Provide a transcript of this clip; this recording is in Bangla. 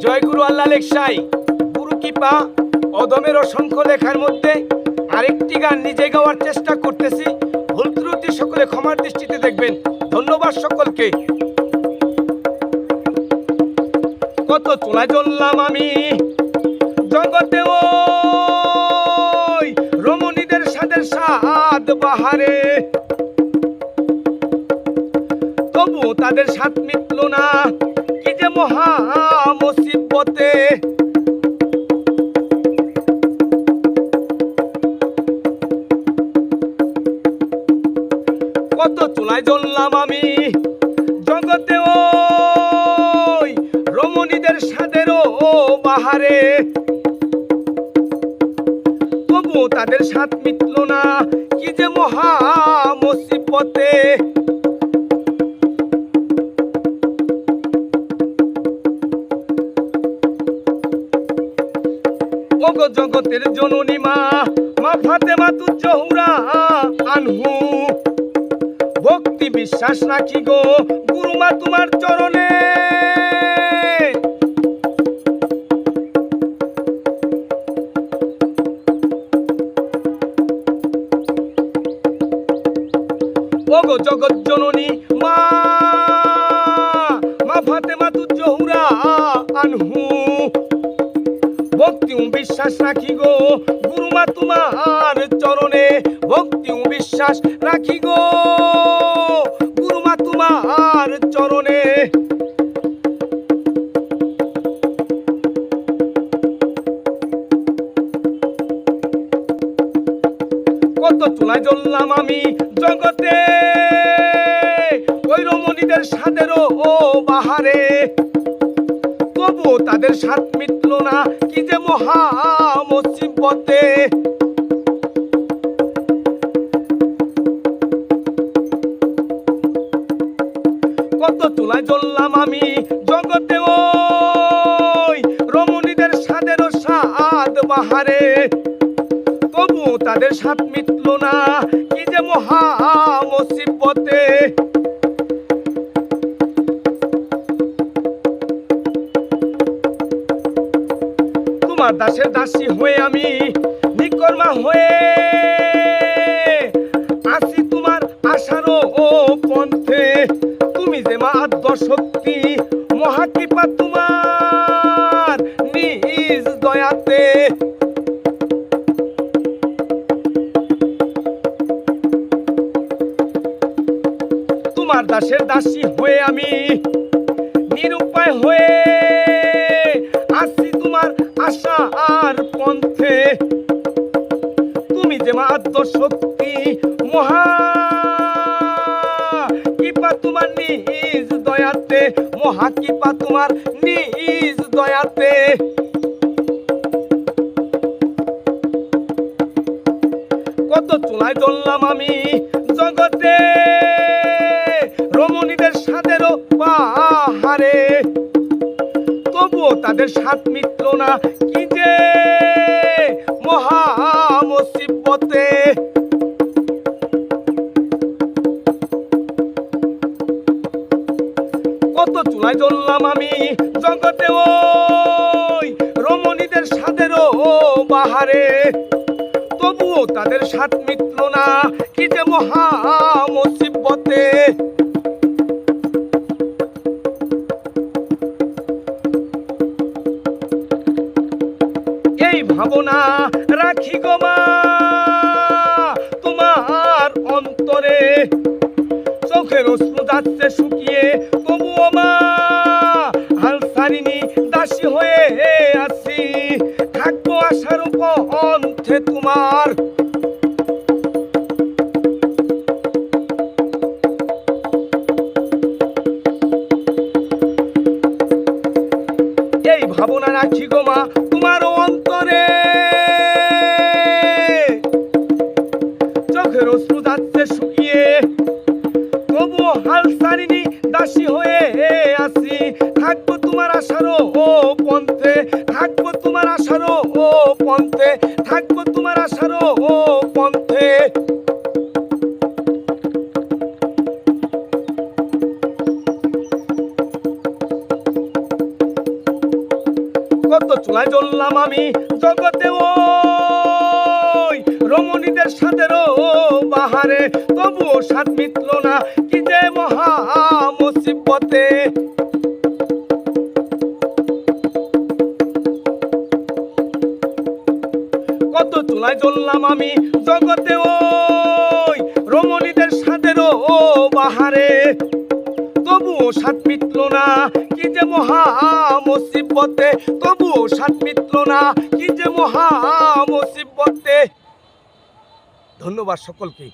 জয় গুরু আল্লাহ লেখসাই গুরু কৃপা অদমের অসংখ্য লেখার মধ্যে আরেকটি গান নিজে গাওয়ার চেষ্টা করতেছি। ভুল ত্রুটি সকলে ক্ষমার দৃষ্টিতে দেখবেন। ধন্যবাদ সকলকে। কত চোলায় জ্বললাম আমি জগতে ওই রমণীদের সাদের স্বাদ বাহারে, তবু তাদের স্বাদ মিটল না কি যে মহা মুসিবতে। কত চুলায় জ্বললাম আমি জগতে ওই রমণীদের স্বাদেরও বাহারে, তবু তাদের স্বাদ মিটল না কি যে মহা মুসিবতে। ওগো জগতের জননী মা মা ফাতেমা তু জহুরা আনহু, ভক্তি বিশ্বাস রাখি গো গুরুমা তোমার চরণে। ওগো জগৎ জননী মা মা ফাতেমা তু জহুরা আনহু, ভক্তি ও বিশ্বাস রাখি গো গুরুমা তোমার চরণে। ভক্তি ও বিশ্বাস রাখি গো গুরুমা তোমার চরণে। কত চুলায় জ্বললাম আমি জগতে ওই রমণীদের স্বাদেরও বাহারে, তবু তাদের স্বাদ মিটল না কি যে মহা মুসিবতে। কত চুলায় জ্বললাম আমি জগতে ওই রমণীদের স্বাদেরও স্বাদ বাহারে, তবু তাদের স্বাদ মিটল না কি যে মহা মুসিবতে। তোমার দাসের দাসী হয়ে আমি নিকর্মা হয়ে আসি তোমার আশারও পন্থে। তুমি যে মা আদ্য শক্তি মহাকৃপা তোমার নিজ দয়াতে। তোমার দাসের দাসী হয়ে আমি নিরুপায় হয়ে আসি তোমার আশা আর পন্থে। তুমি যে মা আদ্য শক্তি মহা কৃপা তোমার নিজ দয়াতে, মহা কৃপা তোমার নিজ দয়াতে। কত চুলায় জ্বললাম আমি জগতে রমণীদের স্বাদেরও বাহারে, তবুও তাদের স্বাদ মিটল না কি যে মহা মুসিবতে। কত চুলায় জ্বললাম আমি জগতে ওই রমণীদের স্বাদেরও বাহারে, তবুও তাদের স্বাদ মিটল না কি যে মহা মুসিবতে। এই ভাবনা রাখি গো মা তোমার অন্তরে, চোখের অশ্রু যাচ্ছে শুকিয়ে তবুও মা হাল ছাড়িনি দাসী হয়ে আছি। থাকবো আশার পন্থে তোমার। এই ভাবনা রাখি গো মা তোমার অন্তরে, চোখের অশ্রু যাচ্ছে শুকিয়ে তবুও হাল ছাড়িনি দাসী হয়ে আছি। থাকবো তোমার আশারও পন্থে, থাকবো তোমার আশারও পন্থে, থাকবো তোমার আশারও পন্থে। কত চুলায় জ্বললাম আমি জগতে ওই রমণীদের সাথেরও বাহারে, তবুও স্বাদ মিটল না কি যে মহা মুসিবতে। কত চুলায় জ্বললাম আমি জগতে ওই রমণীদের সাথেরও বাহারে, তবুও স্বাদ মিটল না কি যে মহা মুসিবতে, তবুও স্বাদ মিটল না কি যে মহা মুসিবতে। ধন্যবাদ সকলকে।